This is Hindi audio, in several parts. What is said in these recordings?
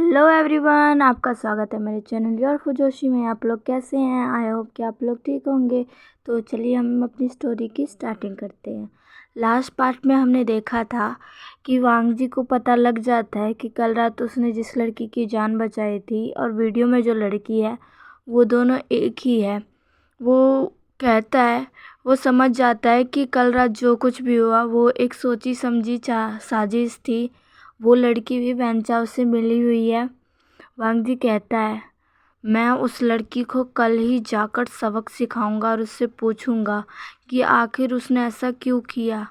हेलो एवरीवन, आपका स्वागत है मेरे चैनल योर फुजोशी में। आप लोग कैसे हैं? आई होप कि आप लोग ठीक होंगे। तो चलिए हम अपनी स्टोरी की स्टार्टिंग करते हैं। लास्ट पार्ट में हमने देखा था कि वांग जी को पता लग जाता है कि कल रात उसने जिस लड़की की जान बचाई थी और वीडियो में जो लड़की है वो दोनों एक ही है। वो कहता है, वो समझ जाता है कि कल रात जो कुछ भी हुआ वो एक सोची समझी साजिश थी। वो लड़की भी बेंचाव से मिली हुई है। वांग जी कहता है, मैं उस लड़की को कल ही जाकर सबक सिखाऊंगा और उससे पूछूंगा कि आखिर उसने ऐसा क्यों किया।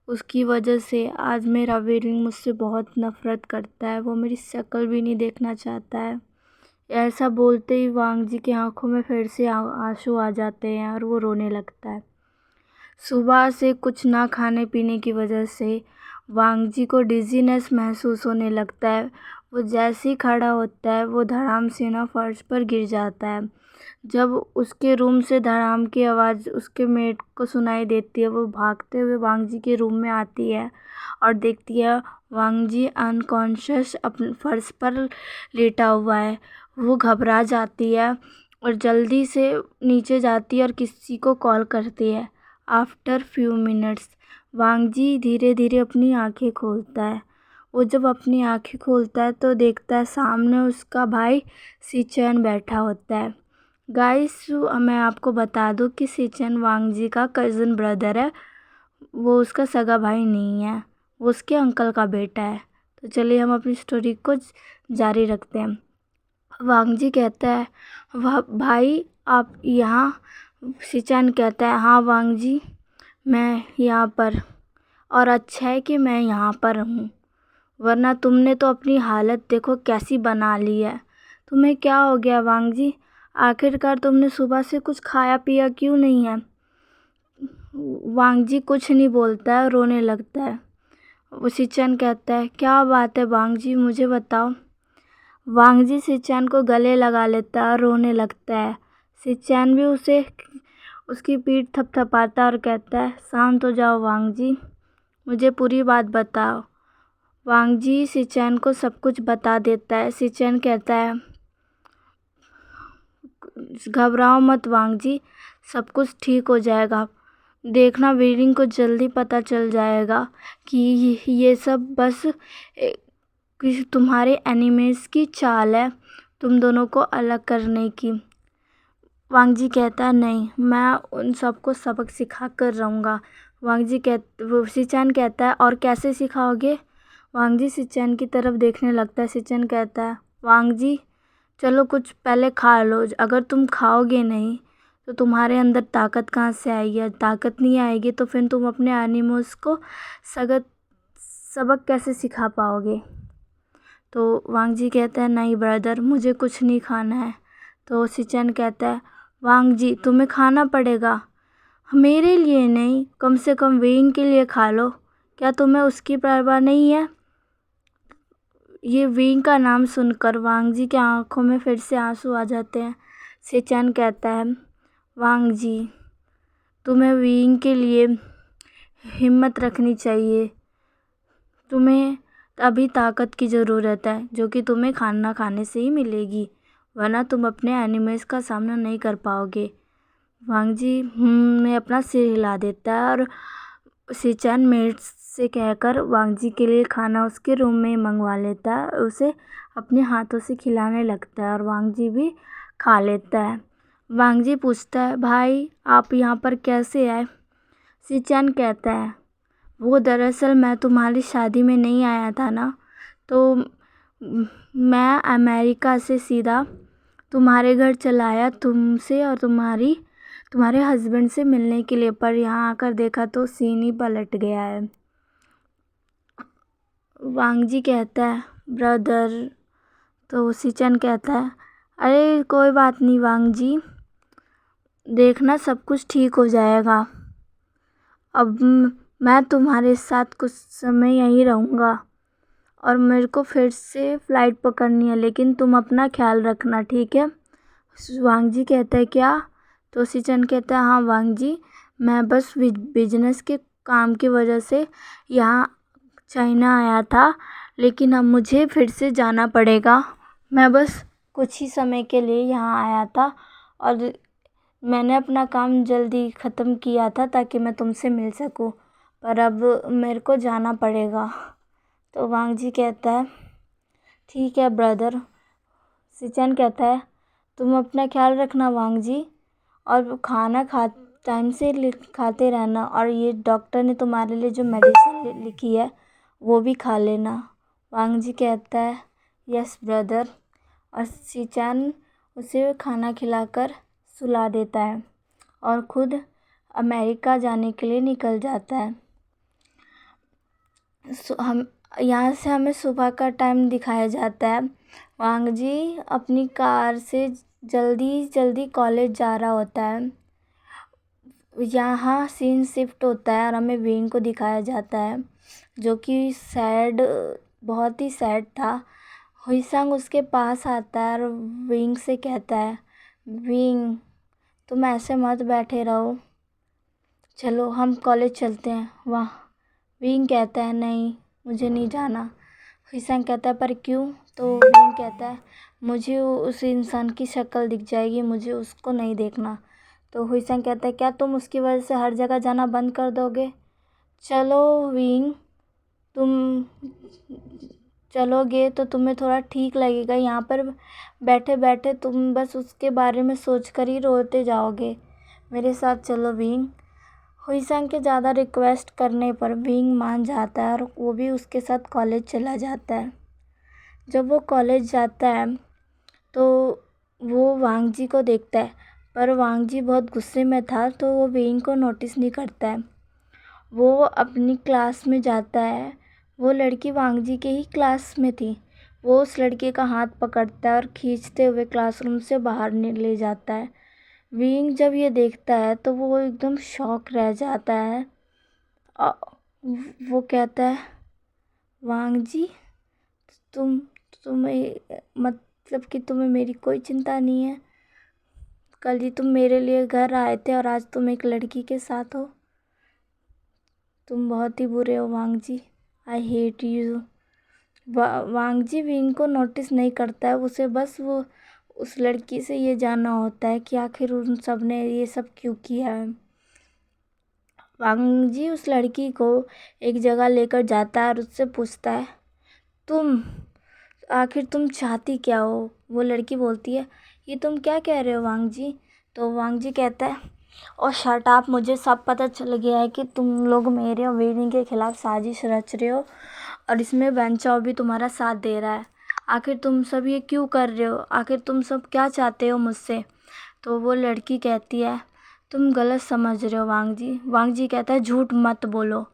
उसकी वजह से आज मेरा वीलिंग मुझसे बहुत नफरत करता है, वो मेरी शक्ल भी नहीं देखना चाहता है। ऐसा बोलते ही वांग जी की आंखों में फिर से आंसू आ जाते हैं और वो रोने लगता है। सुबह से कुछ ना खाने पीने की वजह से वांग जी को डिजीनेस महसूस होने लगता है। वो जैसे ही खड़ा होता है वो धड़ाम से ना फर्श पर गिर जाता है। जब उसके रूम से धड़ाम की आवाज़ उसके मेट को सुनाई देती है, वो भागते हुए वांग जी के रूम में आती है और देखती है वांग जी अनकॉन्शियस अपने फर्श पर लेटा हुआ है। वो घबरा जाती है और जल्दी से नीचे जाती है और किसी को कॉल करती है। आफ्टर फ्यू मिनट्स वांग जी धीरे धीरे अपनी आंखें खोलता है। वो जब अपनी आंखें खोलता है तो देखता है सामने उसका भाई सिचन बैठा होता है। गाइस, मैं आपको बता दूं कि सिचन वांग जी का कज़न ब्रदर है। वो उसका सगा भाई नहीं है, वो उसके अंकल का बेटा है। तो चलिए हम अपनी स्टोरी को जारी रखते हैं। वांग जी कहता है, वाह भाई आप यहाँ? सिचन कहता है, हाँ वांग जी, मैं यहाँ पर, और अच्छा है कि मैं यहाँ पर हूँ, वरना तुमने तो अपनी हालत देखो कैसी बना ली है। तुम्हें क्या हो गया वांग जी? आखिरकार तुमने सुबह से कुछ खाया पिया क्यों नहीं है? वांग जी कुछ नहीं बोलता है, रोने लगता है। वो सिचन कहता है, क्या बात है वांग जी, मुझे बताओ। वांग जी सिचन को गले लगा लेता है और रोने लगता है। सिचन भी उसकी पीठ थपथपाता और कहता है, शांत हो जाओ वांग जी, मुझे पूरी बात बताओ। वांग जी सिचन को सब कुछ बता देता है। सिचन कहता है, घबराओ मत वांग जी, सब कुछ ठीक हो जाएगा। देखना वीरिंग को जल्दी पता चल जाएगा कि ये सब बस तुम्हारे एनिमीज की चाल है तुम दोनों को अलग करने की। वांग जी कहता है, नहीं, मैं उन सबको सबक सिखा कर रहूँगा। सिचन कहता है, और कैसे सिखाओगे? वांग जी सिचन की तरफ देखने लगता है। सिचन कहता है, वांग जी चलो कुछ पहले खा लो, अगर तुम खाओगे नहीं तो तुम्हारे अंदर ताकत कहाँ से आएगी? ताकत नहीं आएगी तो फिर तुम अपने एनिमल्स को सबक कैसे सिखा पाओगे? तो वांग जी कहता है, नहीं ब्रदर, मुझे कुछ नहीं खाना है। तो सिचन कहता है, वांग जी तुम्हें खाना पड़ेगा, मेरे लिए नहीं, कम से कम वेइंग के लिए खा लो। क्या तुम्हें उसकी परवाह नहीं है? ये वेइंग का नाम सुनकर वांग जी की आंखों में फिर से आंसू आ जाते हैं। सिचन कहता है, वांग जी तुम्हें वेइंग के लिए हिम्मत रखनी चाहिए। तुम्हें अभी ताकत की ज़रूरत है जो कि तुम्हें खाना खाने से ही मिलेगी, वरना तुम अपने एनिमल्स का सामना नहीं कर पाओगे। वांग जी में अपना सिर हिला देता है और सिचन मेट से कहकर वांग जी के लिए खाना उसके रूम में मंगवा लेता है, उसे अपने हाथों से खिलाने लगता है और वांग जी भी खा लेता है। वांग जी पूछता है, भाई आप यहाँ पर कैसे आए? सिचन कहता है, वो दरअसल मैं तुम्हारी शादी में नहीं आया था ना, तो मैं अमेरिका से सीधा तुम्हारे घर चला आया तुमसे और तुम्हारे हस्बैंड से मिलने के लिए, पर यहाँ आकर देखा तो सीन ही पलट गया है। वांग जी कहता है, ब्रदर। तो सिचन कहता है, अरे कोई बात नहीं वांग जी, देखना सब कुछ ठीक हो जाएगा। अब मैं तुम्हारे साथ कुछ समय यहीं रहूँगा और मेरे को फिर से फ़्लाइट पकड़नी है, लेकिन तुम अपना ख्याल रखना, ठीक है? वांग जी कहता है, क्या? तो सिचन कहता है, हाँ वांग जी, मैं बस बिजनेस के काम की वजह से यहाँ चाइना आया था, लेकिन अब मुझे फिर से जाना पड़ेगा मैं बस कुछ ही समय के लिए यहाँ आया था और मैंने अपना काम जल्दी ख़त्म किया था ताकि मैं तुमसे मिल सकूं, पर अब मेरे को जाना पड़ेगा। तो वांग जी कहता है ठीक है ब्रदर। सिचन कहता है तुम अपना ख्याल रखना वांग जी, और खाना टाइम से खाते रहना, और ये डॉक्टर ने तुम्हारे लिए जो मेडिसिन लिखी है वो भी खा लेना। वांग जी कहता है यस ब्रदर, और सिचन उसे खाना खिलाकर सुला देता है और खुद अमेरिका जाने के लिए निकल जाता है। हम यहाँ से हमें सुबह का टाइम दिखाया जाता है। वांग जी अपनी कार से जल्दी जल्दी कॉलेज जा रहा होता है। यहाँ सीन शिफ्ट होता है और हमें विंग को दिखाया जाता है जो कि बहुत ही सैड था। हुईसंग उसके पास आता है और विंग से कहता है विंग तुम ऐसे मत बैठे रहो, चलो हम कॉलेज चलते हैं। वाह विंग कहता है नहीं मुझे नहीं जाना। हुईसंग कहता है पर क्यों? तो विंग कहता है मुझे उस इंसान की शक्ल दिख जाएगी, मुझे उसको नहीं देखना। तो हुईसंग कहता है क्या तुम उसकी वजह से हर जगह जाना बंद कर दोगे? चलो विंग, तुम चलोगे तो तुम्हें थोड़ा ठीक लगेगा। यहाँ पर बैठे बैठे तुम बस उसके बारे में सोच कर ही रोते जाओगे। मेरे साथ चलो विंग। हुईसंग के ज़्यादा रिक्वेस्ट करने पर विंग मान जाता है और वो भी उसके साथ कॉलेज चला जाता है। जब वो कॉलेज जाता है तो वो वांग जी को देखता है, पर वांग जी बहुत गुस्से में था तो वो विंग को नोटिस नहीं करता है। वो अपनी क्लास में जाता है। वो लड़की वांग जी के ही क्लास में थी। वो उस लड़के का हाथ पकड़ता है और खींचते हुए क्लासरूम से बाहर ले जाता है। विंग जब ये देखता है तो वो एकदम शॉक रह जाता है। अ, वो कहता है वांग जी तुम्हें मतलब कि तुम्हें मेरी कोई चिंता नहीं है? कल ही तुम मेरे लिए घर आए थे और आज तुम एक लड़की के साथ हो। तुम बहुत ही बुरे हो Wang ji, I hate you. Wang ji wing को नोटिस नहीं करता है। उसे बस वो उस लड़की से ये जानना होता है कि आखिर उन सब ने ये सब क्यों किया है। वांग जी उस लड़की को एक जगह लेकर जाता है और उससे पूछता है आखिर तुम चाहती क्या हो? वो लड़की बोलती है ये तुम क्या कह रहे हो वांग जी? तो वांग जी कहता है और शट अप, मुझे सब पता चल गया है कि तुम लोग मेरे और वेनिंग के खिलाफ साजिश रच रहे हो और इसमें वेंचाओ भी तुम्हारा साथ दे रहा है। आखिर तुम सब ये क्यों कर रहे हो? आखिर तुम सब क्या चाहते हो मुझसे? तो वो लड़की कहती है तुम गलत समझ रहे हो वांग जी। वांग जी कहता है झूठ मत बोलो,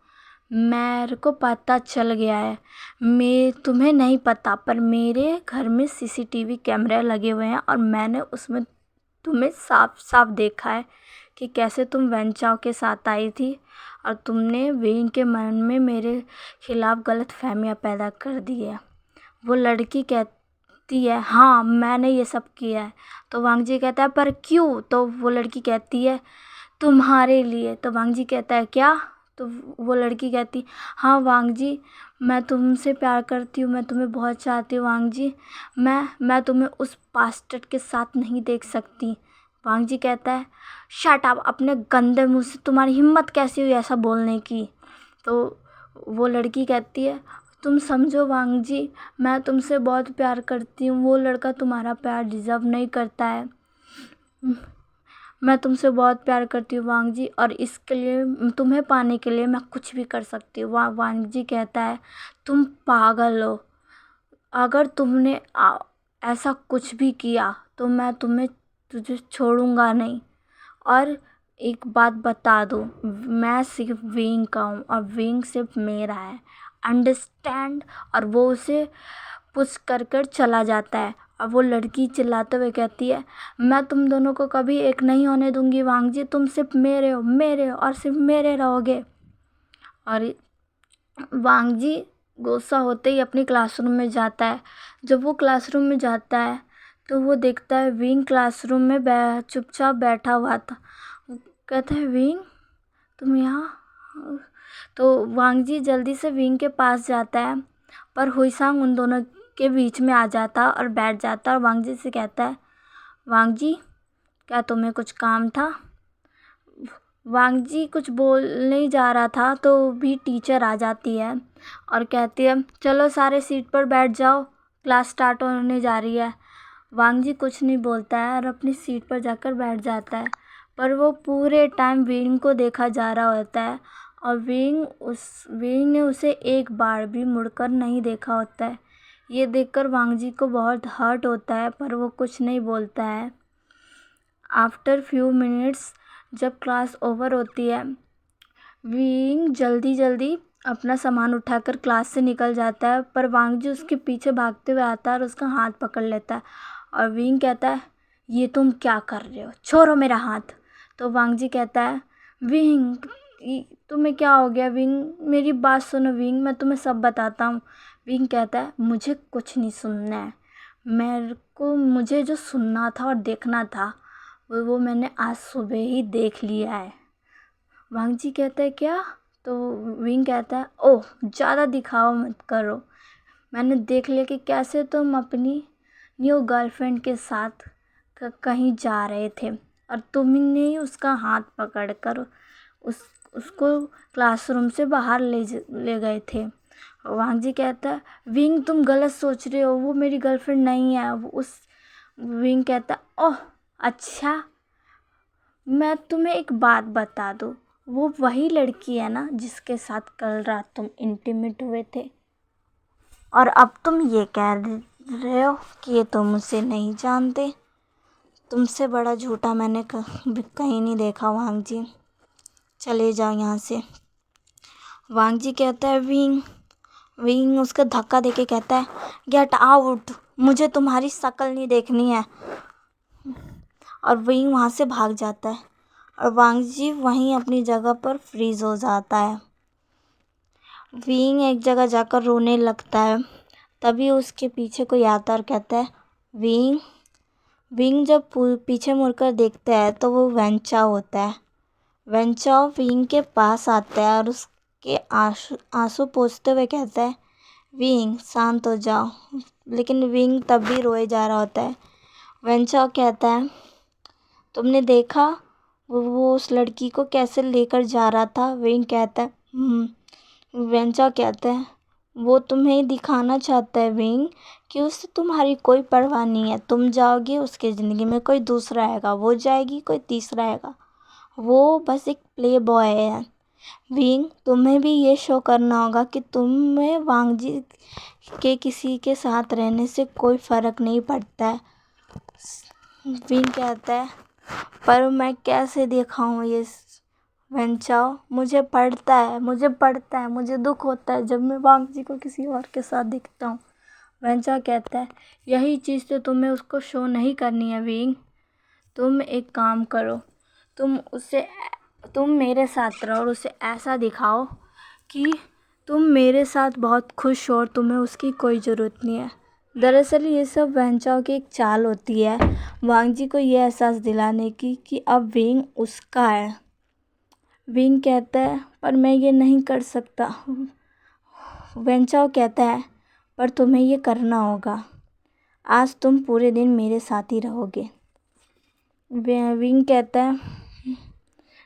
मेरे को पता चल गया है। मैं तुम्हें नहीं पता पर मेरे घर में सीसीटीवी कैमरे लगे हुए हैं और मैंने उसमें तुम्हें साफ साफ देखा है कि कैसे तुम वेंचाओ के साथ आई थी और तुमने विंग के मन में मेरे खिलाफ गलत फहमियाँ पैदा कर दी है। वो लड़की कहती है हाँ मैंने ये सब किया है। तो वांग जी कहता है पर क्यों? तो वो लड़की कहती है तुम्हारे लिए। तो वांग जी कहता है क्या? तो वो लड़की कहती हाँ वांग जी, मैं तुमसे प्यार करती हूँ, मैं तुम्हें बहुत चाहती हूँ वांग जी। मैं तुम्हें उस बास्टर्ड के साथ नहीं देख सकती। वांग जी कहता है शट अप, अपने गंदे मुंह से तुम्हारी हिम्मत कैसी हुई ऐसा बोलने की? तो वो लड़की कहती है तुम समझो वांग जी, मैं तुमसे बहुत प्यार करती हूँ, वो लड़का तुम्हारा प्यार डिज़र्व नहीं करता है। मैं तुमसे बहुत प्यार करती हूँ वांग जी और इसके लिए तुम्हें पाने के लिए मैं कुछ भी कर सकती हूँ। वांग जी कहता है तुम पागल हो, अगर तुमने ऐसा कुछ भी किया तो मैं तुझे छोड़ूंगा नहीं। और एक बात बता दो, मैं सिर्फ विंग का हूँ और विंग सिर्फ मेरा है, अंडरस्टैंड? और वो उसे पुश कर कर चला जाता है। और वो लड़की चिल्लाते हुए कहती है मैं तुम दोनों को कभी एक नहीं होने दूंगी वांग जी, तुम सिर्फ मेरे हो और सिर्फ मेरे रहोगे। और वांग जी गुस्सा होते ही अपनी क्लासरूम में जाता है। जब वो क्लासरूम में जाता है तो वो देखता है विंग क्लासरूम में चुपचाप बैठा हुआ था। कहता है विंग तुम यहाँ? तो वांग जी जल्दी से विंग के पास जाता है पर हुईसंग उन दोनों के बीच में आ जाता और बैठ जाता और वांग जी से कहता है, वांग जी क्या तुम्हें कुछ काम था? वांग जी कुछ बोलने ही जा रहा था तो भी टीचर आ जाती है और कहती है, चलो सारे सीट पर बैठ जाओ, क्लास स्टार्ट होने जा रही है। वांग जी कुछ नहीं बोलता है और अपनी सीट पर जाकर बैठ जाता है, पर वो पूरे टाइम विंग को देखा जा रहा होता है और विंग ने उसे एक बार भी मुड़कर नहीं देखा होता है। ये देखकर वांग जी को बहुत हर्ट होता है, पर वो कुछ नहीं बोलता है। आफ्टर फ्यू मिनट्स जब क्लास ओवर होती है, विंग जल्दी जल्दी अपना सामान उठाकर क्लास से निकल जाता है, पर वांग जी उसके पीछे भागते हुए आता है और उसका हाथ पकड़ लेता है और विंग कहता है, ये तुम क्या कर रहे हो, छोड़ो मेरा हाथ। तो वांग जी कहता है, विंग तुम्हें क्या हो गया? विंग मेरी बात सुनो, विंग मैं तुम्हें सब बताता हूँ। विंग कहता है, मुझे कुछ नहीं सुनना है, मुझे जो सुनना था और देखना था वो मैंने आज सुबह ही देख लिया है। वांग जी कहता है, क्या? तो विंग कहता है, ओह ज़्यादा दिखावा मत करो, मैंने देख लिया कि कैसे तुम अपनी न्यू गर्लफ्रेंड के साथ कहीं जा रहे थे और तुमने ही उसका हाथ पकड़ कर उसको क्लासरूम से बाहर ले गए थे। वांग जी कहता है, विंग तुम गलत सोच रहे हो, वो मेरी गर्लफ्रेंड नहीं है। विंग कहता है, ओह अच्छा, मैं तुम्हें एक बात बता दूँ, वो वही लड़की है ना जिसके साथ कल रात तुम इंटीमेट हुए थे, और अब तुम ये कह रहे हो कि ये तुम उसे नहीं जानते। तुमसे बड़ा झूठा मैंने कहीं नहीं देखा वांग जी, चले जाओ यहाँ से। वांग जी कहता है, विंग उसका धक्का देके कहता है, गेट आउट, मुझे तुम्हारी शक्ल नहीं देखनी है। और विंग वहाँ से भाग जाता है और वांग जी वहीं अपनी जगह पर फ्रीज हो जाता है। विंग एक जगह जाकर रोने लगता है, तभी उसके पीछे कोई आता और कहता है, विंग जब पीछे मुड़कर देखता है तो वो वेंचाओ होता है। वेंचाओ विंग के पास आता है और उसके आंसू पोंछते हुए कहता है, विंग शांत हो जाओ। लेकिन विंग तब भी रोए जा रहा होता है। वेंचाओ कहता है, तुमने देखा वो उस लड़की को कैसे लेकर जा रहा था? विंग कहता है, वेंचाओ कहता है, वो तुम्हें दिखाना चाहता है विंग कि उससे तुम्हारी कोई परवाह नहीं है। तुम जाओगे, उसके ज़िंदगी में कोई दूसरा आएगा, वो जाएगी, कोई तीसरा आएगा, वो बस एक प्ले बॉय है। विंग तुम्हें भी ये शो करना होगा कि तुम्हें वांग जी के किसी के साथ रहने से कोई फ़र्क नहीं पड़ता है। विंग कहता है, पर मैं कैसे दिखाऊं ये? वेंचाओ मुझे पड़ता है, मुझे दुख होता है जब मैं वांग जी को किसी और के साथ देखता हूँ। वेंचाओ कहता है, यही चीज़ तो तुम्हें उसको शो नहीं करनी है विंग। तुम एक काम करो, तुम मेरे साथ रहो और उसे ऐसा दिखाओ कि तुम मेरे साथ बहुत खुश हो और तुम्हें उसकी कोई ज़रूरत नहीं है। दरअसल ये सब वेंचाओ की एक चाल होती है, वांग जी को ये एहसास दिलाने की कि अब विंग उसका है। विंग कहता है, पर मैं ये नहीं कर सकता। वेंचाओ कहता है, पर तुम्हें ये करना होगा, आज तुम पूरे दिन मेरे साथ ही रहोगे। विंग कहता है,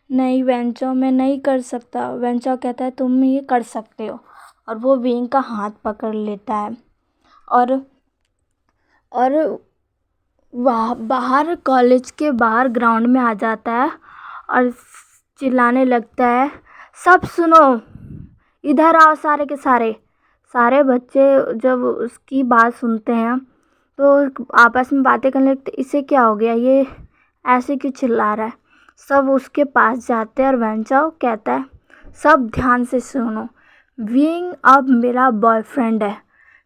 नहीं वेंचाओ, मैं नहीं कर सकता। वेंचाओ कहता है, तुम ये कर सकते हो, और वो विंग का हाथ पकड़ लेता है और बाहर कॉलेज के बाहर ग्राउंड में आ जाता है और चिल्लाने लगता है, सब सुनो, इधर आओ सारे के सारे बच्चे जब उसकी बात सुनते हैं तो आपस में बातें करने लगते, इसे क्या हो गया, ये ऐसे क्यों चिल्ला रहा है। सब उसके पास जाते हैं और वेंचाओ कहता है, सब ध्यान से सुनो, विंग अब मेरा बॉयफ्रेंड है।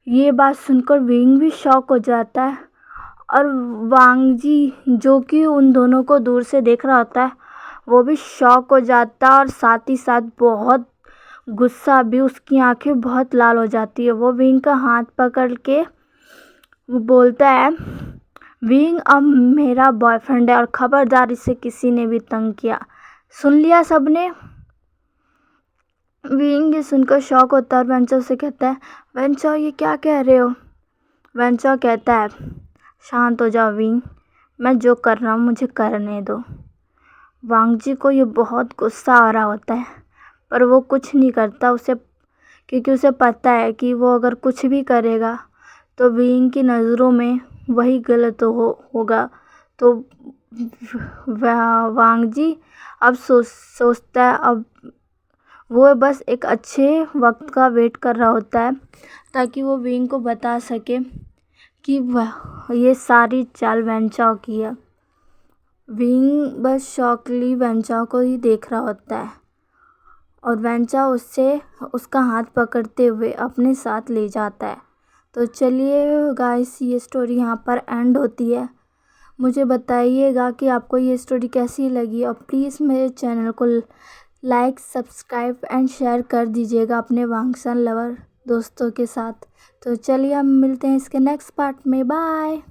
ये बात सुनकर विंग भी शॉक हो जाता है और वांग जी जो कि उन दोनों को दूर से देख रहा होता है वो भी शॉक हो जाता है और साथ ही साथ बहुत गुस्सा भी, उसकी आंखें बहुत लाल हो जाती है। वो विंग का हाथ पकड़ के बोलता है, विंग अब मेरा बॉयफ्रेंड है और खबरदार इसे किसी ने भी तंग किया, सुन लिया सबने। विंग ये सुनकर शॉक होता है और वेंचाओ से कहता है, वेंचाओ ये क्या कह रहे हो? वेंचा कहता है, शांत हो जाओ विंग, मैं जो कर रहा हूँ मुझे करने दो। वांग जी को ये बहुत गुस्सा आ रहा होता है, पर वो कुछ नहीं करता क्योंकि उसे पता है कि वो अगर कुछ भी करेगा तो विंग की नज़रों में वही गलत होगा। तो वांग जी अब सोचता है, अब वो बस एक अच्छे वक्त का वेट कर रहा होता है ताकि वो विंग को बता सके कि वह ये सारी चाल वेंचाओ की है। विंग बस शॉकली वेंचाओ को ही देख रहा होता है और वेंचाओ उसका हाथ पकड़ते हुए अपने साथ ले जाता है। तो चलिए गाइस, ये स्टोरी यहाँ पर एंड होती है। मुझे बताइएगा कि आपको ये स्टोरी कैसी लगी और प्लीज़ मेरे चैनल को लाइक, सब्सक्राइब एंड शेयर कर दीजिएगा अपने वांगसन लवर दोस्तों के साथ। तो चलिए हम मिलते हैं इसके नेक्स्ट पार्ट में। बाय।